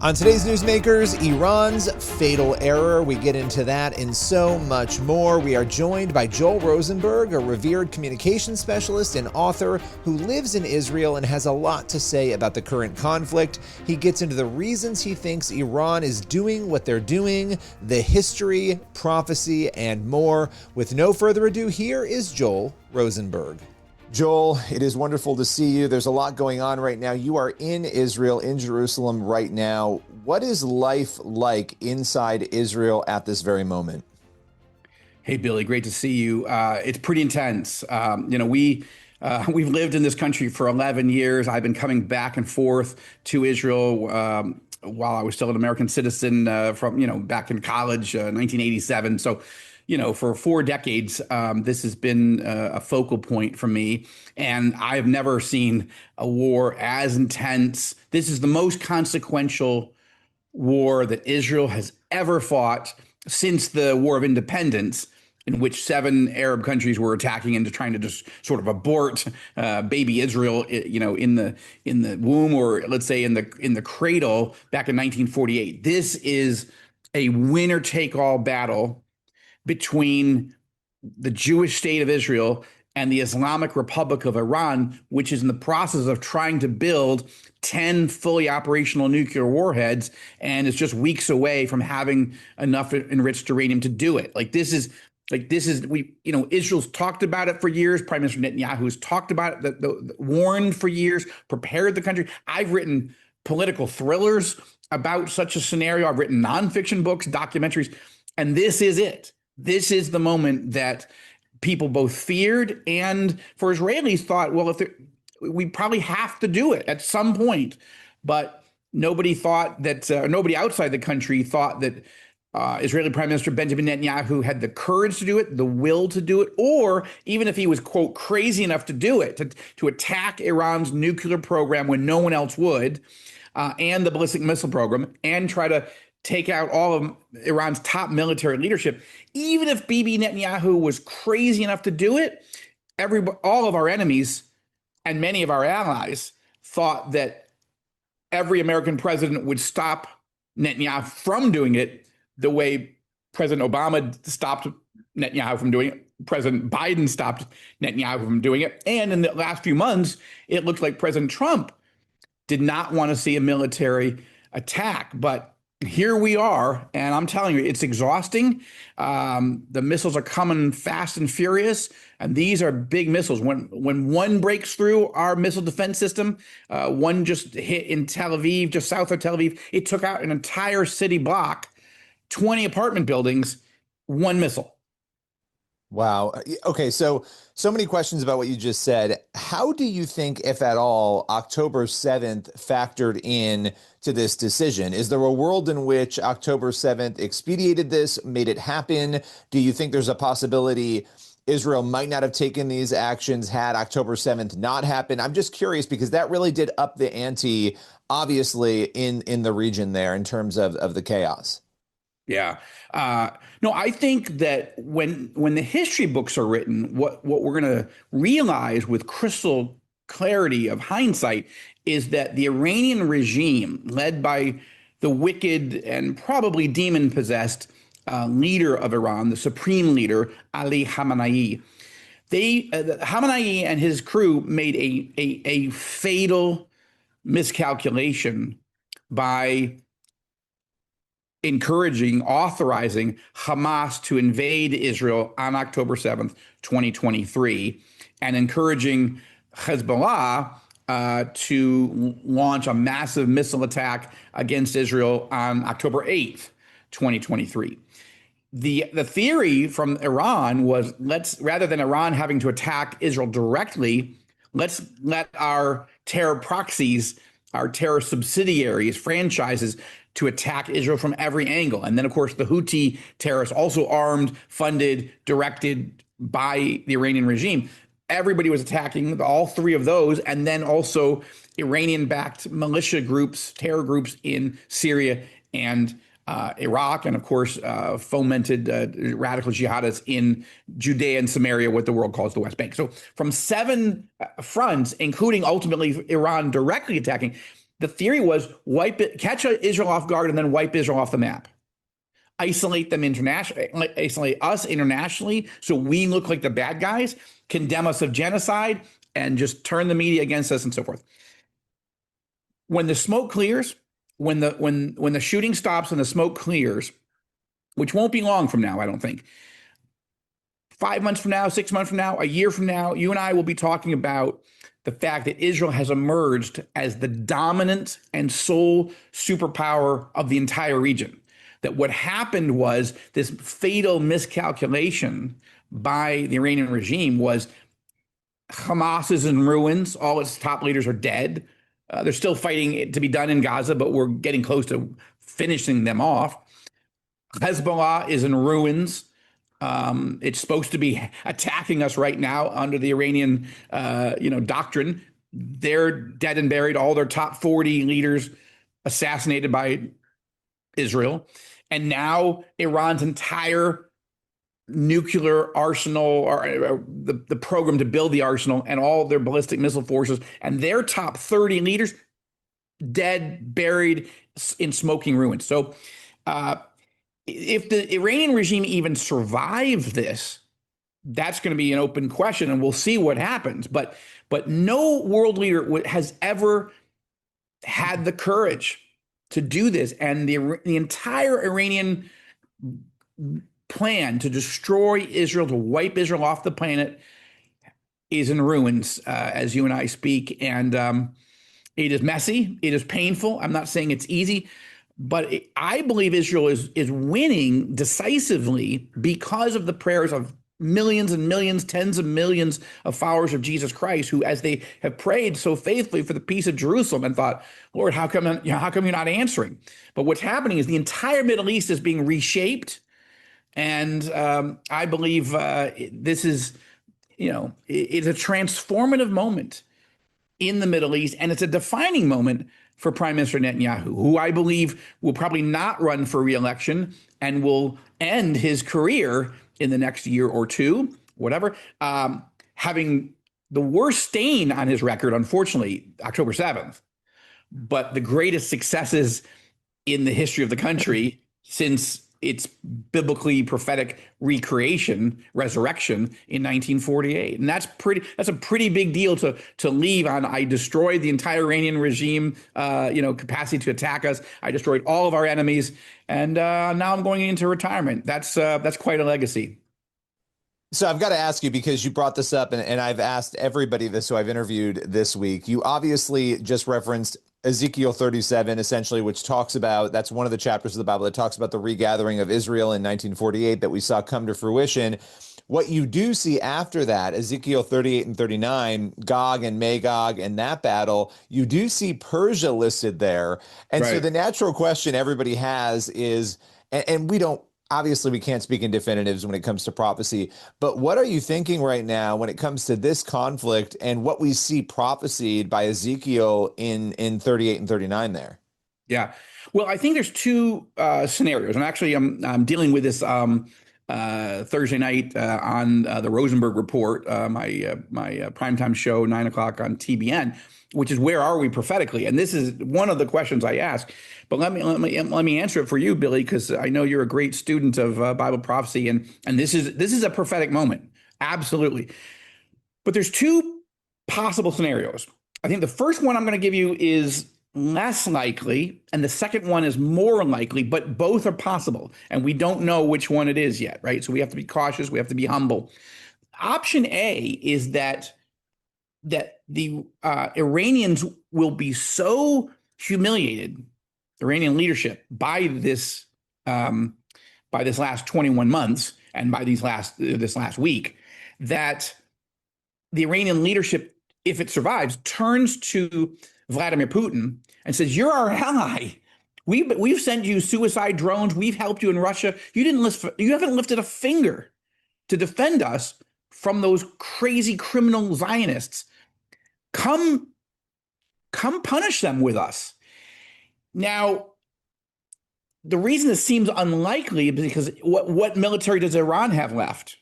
On today's Newsmakers, Iran's fatal error. We get into that and so much more. We are joined by Joel Rosenberg, a revered communications specialist and author who lives in Israel and has a lot to say about the current conflict. He gets into the reasons he thinks Iran is doing what they're doing, the history, prophecy, and more. With no further ado, here is Joel Rosenberg. Joel, it is wonderful to see you. There's a lot going on right now. You are in Israel, in Jerusalem right now. What is life like inside Israel at this very moment? Hey, Billy, great to see you. It's pretty intense. We've lived in this country for 11 years. I've been coming back and forth to Israel while I was still an American citizen from back in college, 1987. So, for 4 decades, this has been a focal point for me. And I've never seen a war as intense. This is the most consequential war that Israel has ever fought since the War of Independence, in which 7 Arab countries were attacking and trying to just sort of abort baby Israel, in the womb, or let's say in the cradle back in 1948. This is a winner-take-all battle between the Jewish state of Israel and the Islamic Republic of Iran, which is in the process of trying to build 10 fully operational nuclear warheads, and it's just weeks away from having enough enriched uranium to do it. Israel's talked about it for years. Prime Minister Netanyahu has talked about it, warned for years, prepared the country. I've written political thrillers about such a scenario. I've written nonfiction books, documentaries, and this is it. This is the moment that people both feared and, for Israelis, thought, well, we probably have to do it at some point. But nobody thought that, nobody outside the country thought that Israeli Prime Minister Benjamin Netanyahu had the courage to do it, the will to do it, or even if he was, quote, crazy enough to do it, to attack Iran's nuclear program when no one else would, and the ballistic missile program, and try to take out all of Iran's top military leadership. Even if Bibi Netanyahu was crazy enough to do it, all of our enemies and many of our allies thought that every American president would stop Netanyahu from doing it the way President Obama stopped Netanyahu from doing it. President Biden stopped Netanyahu from doing it. And in the last few months, it looked like President Trump did not want to see a military attack. But here we are, and I'm telling you, it's exhausting. The missiles are coming fast and furious, and these are big missiles. When one breaks through our missile defense system, one just hit in Tel Aviv, just south of Tel Aviv, it took out an entire city block, 20 apartment buildings, one missile. Wow. Okay, so many questions about what you just said. How do you think, if at all, October 7th factored in to this decision? Is there a world in which October 7th expedited this, made it happen? Do you think there's a possibility Israel might not have taken these actions had October 7th not happened? I'm just curious because that really did up the ante, obviously, in the region there in terms of the chaos. Yeah. No, I think that when the history books are written, what we're going to realize with crystal clarity of hindsight is that the Iranian regime, led by the wicked and probably demon-possessed leader of Iran, the supreme leader, Ali Khamenei, Khamenei and his crew made a fatal miscalculation by authorizing Hamas to invade Israel on October 7th, 2023, and encouraging Hezbollah to launch a massive missile attack against Israel on October 8th, 2023. The theory from Iran was, rather than Iran having to attack Israel directly, let's let our terror proxies, our terror subsidiaries, franchises, to attack Israel from every angle. And then, of course, the Houthi terrorists, also armed, funded, directed by the Iranian regime. Everybody was attacking all 3 of those, and then also Iranian-backed militia groups, terror groups in Syria and Iraq, and of course fomented radical jihadists in Judea and Samaria, what the world calls the West Bank. So from 7 fronts, including ultimately Iran directly attacking, The theory was catch Israel off guard and then wipe Israel off the map. Isolate them internationally, isolate us internationally, so we look like the bad guys, condemn us of genocide, and just turn the media against us and so forth. When the smoke clears, when the shooting stops and the smoke clears, which won't be long from now, I don't think. 5 months from now, 6 months from now, a year from now, you and I will be talking about the fact that Israel has emerged as the dominant and sole superpower of the entire region. That what happened was this fatal miscalculation by the Iranian regime was Hamas is in ruins. All its top leaders are dead. They're still fighting to be done in Gaza, but we're getting close to finishing them off. Hezbollah is in ruins. It's supposed to be attacking us right now under the Iranian, doctrine. They're dead and buried. All their top 40 leaders assassinated by Israel. And now Iran's entire nuclear arsenal, or the program to build the arsenal, and all their ballistic missile forces, and their top 30 leaders dead, buried in smoking ruins. So if the Iranian regime even survives this, that's going to be an open question, and we'll see what happens. But no world leader has ever had the courage to do this, and the entire Iranian plan to destroy Israel, to wipe Israel off the planet, is in ruins as you and I speak. And it is messy. It is painful. I'm not saying it's easy, but I believe Israel is winning decisively because of the prayers of millions and millions, tens of millions of followers of Jesus Christ, who, as they have prayed so faithfully for the peace of Jerusalem, and thought, Lord, how come you're not answering? But what's happening is the entire Middle East is being reshaped, and I believe this is, it's a transformative moment in the Middle East, and it's a defining moment for Prime Minister Netanyahu, who I believe will probably not run for re-election and will end his career in the next year or two, whatever, having the worst stain on his record, unfortunately, October 7th, but the greatest successes in the history of the country since its biblically prophetic resurrection in 1948. And that's a pretty big deal to leave on. I destroyed the entire Iranian regime, capacity to attack us. I destroyed all of our enemies. And now I'm going into retirement. That's quite a legacy. So I've got to ask you, because you brought this up, and I've asked everybody this who I've interviewed this week. You obviously just referenced Ezekiel 37, essentially, which talks about, that's one of the chapters of the Bible that talks about the regathering of Israel in 1948 that we saw come to fruition. What you do see after that, Ezekiel 38 and 39, Gog and Magog and that battle, you do see Persia listed there. And so the natural question everybody has is, and we don't, obviously, we can't speak in definitives when it comes to prophecy, but what are you thinking right now when it comes to this conflict and what we see prophesied by Ezekiel in 38 and 39 there? Yeah. Well, I think there's two scenarios. And actually, I'm dealing with this Thursday night on the Rosenberg Report, my primetime show, 9 o'clock on TBN, which is Where Are We Prophetically? And this is one of the questions I ask. But let me answer it for you, Billy, because I know you're a great student of Bible prophecy, and this is a prophetic moment, absolutely. But there's two possible scenarios. I think the first one I'm going to give you is less likely, and the second one is more likely, but both are possible, and we don't know which one it is yet, right? So we have to be cautious, we have to be humble. Option A is that the Iranians will be so humiliated, Iranian leadership, by this last 21 months and by this last week, that the Iranian leadership, if it survives, turns to Vladimir Putin and says, "You're our ally. We've sent you suicide drones. We've helped you in Russia. You haven't lifted a finger to defend us from those crazy criminal Zionists. Come punish them with us." Now, the reason this seems unlikely is because what military does Iran have left?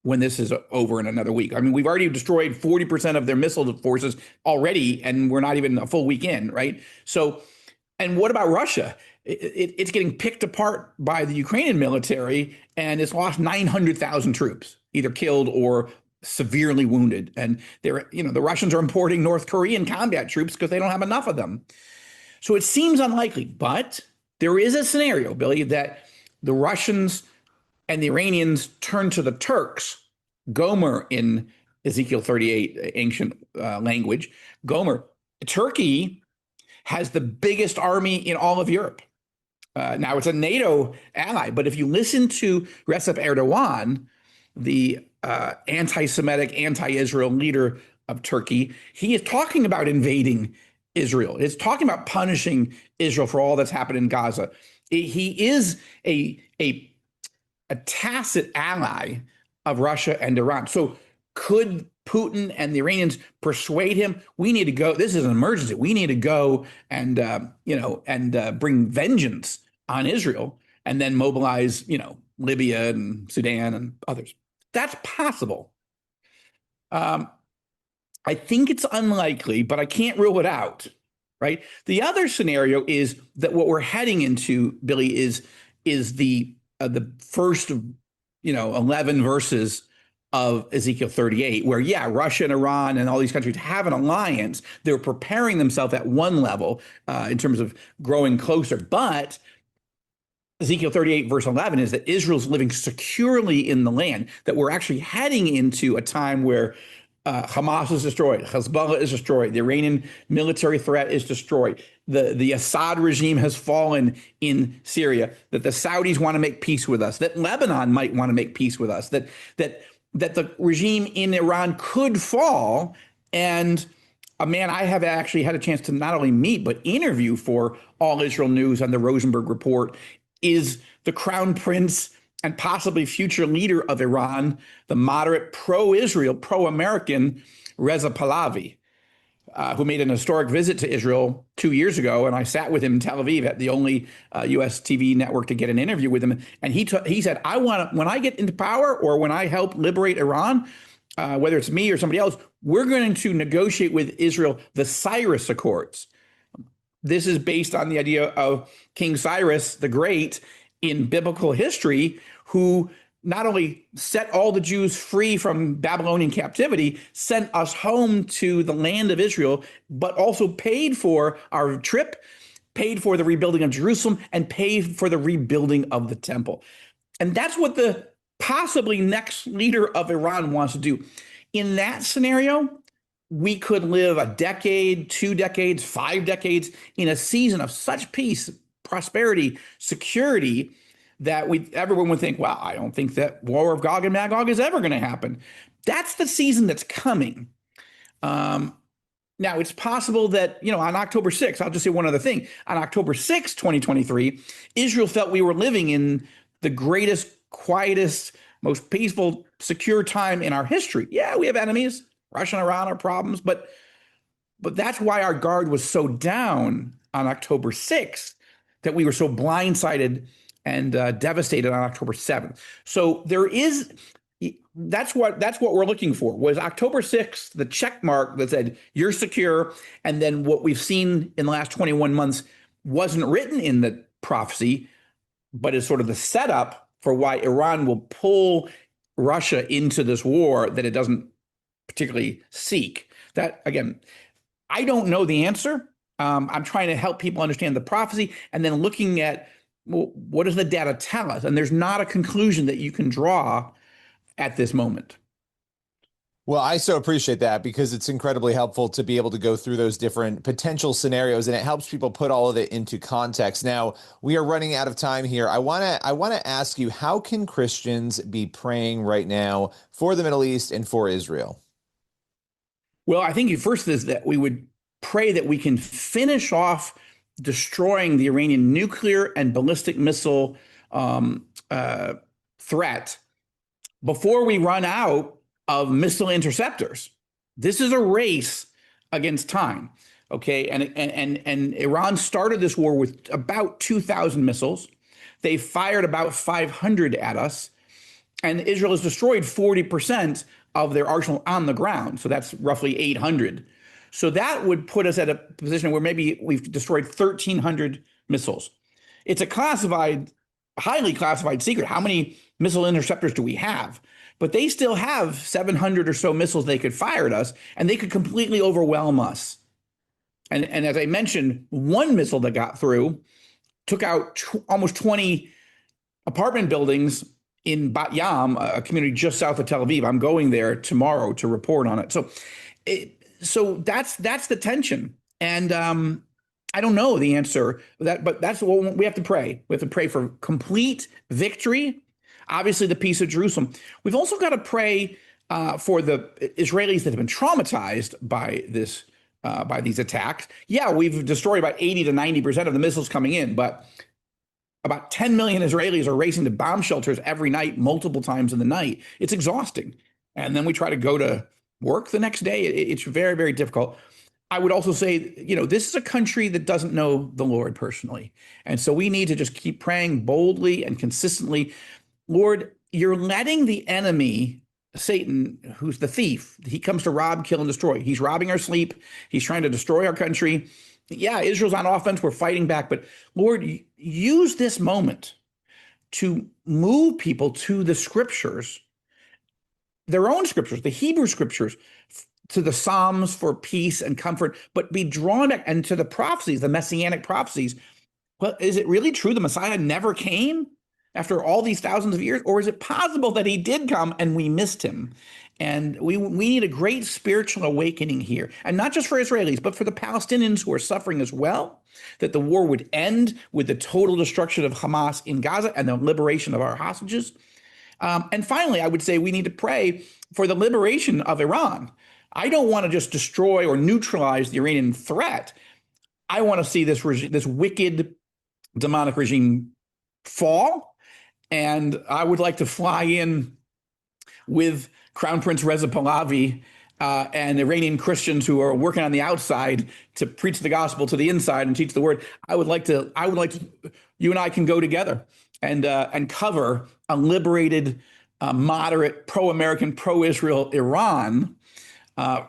when this is over in another week. I mean, we've already destroyed 40% of their missile forces already, and we're not even a full week in, right? So, and what about Russia? It's getting picked apart by the Ukrainian military, and it's lost 900,000 troops, either killed or severely wounded. And the Russians are importing North Korean combat troops because they don't have enough of them. So it seems unlikely, but there is a scenario, Billy, that the Russians and the Iranians turn to the Turks, Gomer in Ezekiel 38, ancient language. Gomer. Turkey has the biggest army in all of Europe. Now, it's a NATO ally, but if you listen to Recep Erdogan, the anti-Semitic, anti-Israel leader of Turkey, he is talking about invading Israel. He's talking about punishing Israel for all that's happened in Gaza. He is a tacit ally of Russia and Iran. So could Putin and the Iranians persuade him, we need to go, this is an emergency, we need to go and bring vengeance on Israel, and then mobilize, Libya and Sudan and others? That's possible. I think it's unlikely, but I can't rule it out, right? The other scenario is that what we're heading into, Billy, is the first of 11 verses of Ezekiel 38, where Russia and Iran and all these countries have an alliance. They're preparing themselves at one level in terms of growing closer, but Ezekiel 38 verse 11 is that Israel's living securely in the land, that we're actually heading into a time where Hamas is destroyed, Hezbollah is destroyed, the Iranian military threat is destroyed, the Assad regime has fallen in Syria, that the Saudis want to make peace with us, that Lebanon might want to make peace with us, that the regime in Iran could fall. And a man I have actually had a chance to not only meet but interview for All Israel News on the Rosenberg Report is the Crown Prince and possibly future leader of Iran, the moderate pro-Israel, pro-American Reza Pahlavi, who made an historic visit to Israel 2 years ago. And I sat with him in Tel Aviv at the only U.S. TV network to get an interview with him. And he said, I want to, when I get into power or when I help liberate Iran, whether it's me or somebody else, we're going to negotiate with Israel the Cyrus Accords. This is based on the idea of King Cyrus the Great in biblical history, who not only set all the Jews free from Babylonian captivity, sent us home to the land of Israel, but also paid for our trip, paid for the rebuilding of Jerusalem, and paid for the rebuilding of the temple. And that's what the possibly next leader of Iran wants to do. In that scenario, we could live a decade, 2 decades, 5 decades in a season of such peace, prosperity, security, that everyone would think, wow, I don't think that war of Gog and Magog is ever going to happen. That's the season that's coming. Now, it's possible that, on October 6th, I'll just say one other thing. On October 6th, 2023, Israel felt we were living in the greatest, quietest, most peaceful, secure time in our history. Yeah, we have enemies. Russia and Iran are problems, but that's why our guard was so down on October 6th, that we were so blindsided and devastated on October 7th. So that's what we're looking for, was October 6th, the check mark that said you're secure. And then what we've seen in the last 21 months wasn't written in the prophecy, but is sort of the setup for why Iran will pull Russia into this war that it doesn't particularly seek. That, again, I don't know the answer. I'm trying to help people understand the prophecy and then looking at, well, what does the data tell us? And there's not a conclusion that you can draw at this moment. Well, I so appreciate that, because it's incredibly helpful to be able to go through those different potential scenarios, and it helps people put all of it into context. Now, we are running out of time here. I want to ask you, how can Christians be praying right now for the Middle East and for Israel? Well, I think first is that we would pray that we can finish off destroying the Iranian nuclear and ballistic missile threat before we run out of missile interceptors. This is a race against time, okay? And Iran started this war with about 2,000 missiles. They fired about 500 at us. And Israel has destroyed 40% of their arsenal on the ground. So that's roughly 800. So that would put us at a position where maybe we've destroyed 1,300 missiles. It's a classified, highly classified secret. How many missile interceptors do we have? But they still have 700 or so missiles they could fire at us, and they could completely overwhelm us. And as I mentioned, one missile that got through took out almost 20 apartment buildings in Bat Yam, a community just south of Tel Aviv. I'm going there tomorrow to report on it. So that's the tension. And I don't know the answer, but that's what we have to pray. We have to pray for complete victory. Obviously, the peace of Jerusalem. We've also got to pray for the Israelis that have been traumatized by this, by these attacks. Yeah, we've destroyed about 80 to 90% of the missiles coming in, but about 10 million Israelis are racing to bomb shelters every night, multiple times in the night. It's exhausting. And then we try to go to work the next day. It's very, very difficult. I would also say, this is a country that doesn't know the Lord personally. And so we need to just keep praying boldly and consistently. Lord, you're letting the enemy, Satan, who's the thief, he comes to rob, kill, and destroy. He's robbing our sleep. He's trying to destroy our country. Yeah, Israel's on offense. We're fighting back. But Lord, use this moment to move people to the scriptures, their own scriptures, the Hebrew scriptures, to the Psalms for peace and comfort, but be drawn back, and to the prophecies, the messianic prophecies. Well, is it really true the Messiah never came after all these thousands of years? Or is it possible that he did come and we missed him? And we need a great spiritual awakening here. And not just for Israelis, but for the Palestinians who are suffering as well, that the war would end with the total destruction of Hamas in Gaza and the liberation of our hostages. And finally, I would say we need to pray for the liberation of Iran. I don't want to just destroy or neutralize the Iranian threat. I want to see this wicked, demonic regime fall. And I would like to fly in with Crown Prince Reza Pahlavi and Iranian Christians who are working on the outside to preach the gospel to the inside and teach the word. I would like to. You and I can go together and cover a liberated, moderate, pro-American, pro-Israel Iran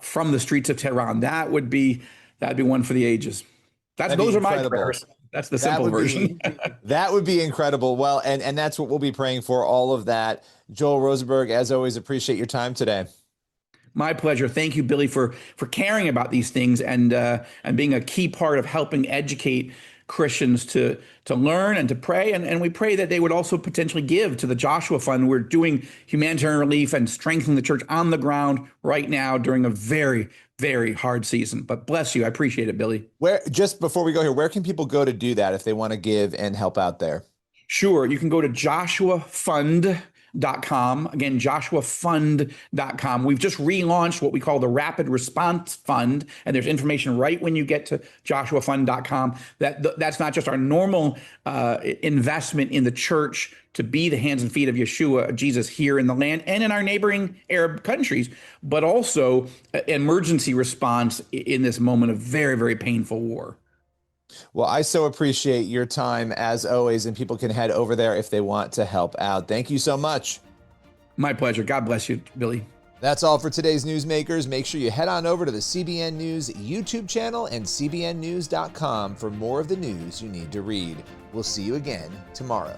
from the streets of Tehran. That'd be one for the ages. Those are my prayers. That's the simple version. That would be incredible. Well, and that's what we'll be praying for, all of that. Joel Rosenberg, as always, appreciate your time today. My pleasure. Thank you, Billy, for caring about these things and being a key part of helping educate Christians to learn and to pray. And we pray that they would also potentially give to the Joshua Fund. We're doing humanitarian relief and strengthening the church on the ground right now during a very, very hard season. But bless you. I appreciate it, Billy. Just before we go here, where can people go to do that if they want to give and help out there? Sure. You can go to joshuafund.com. Again, joshuafund.com. We've just relaunched what we call the Rapid Response Fund, and there's information right when you get to joshuafund.com. That's not just our normal investment in the church to be the hands and feet of Yeshua, Jesus, here in the land and in our neighboring Arab countries, but also emergency response in this moment of very, very painful war. Well, I so appreciate your time as always, and people can head over there if they want to help out. Thank you so much. My pleasure. God bless you, Billy. That's all for today's Newsmakers. Make sure you head on over to the CBN News YouTube channel and cbnnews.com for more of the news you need to read. We'll see you again tomorrow.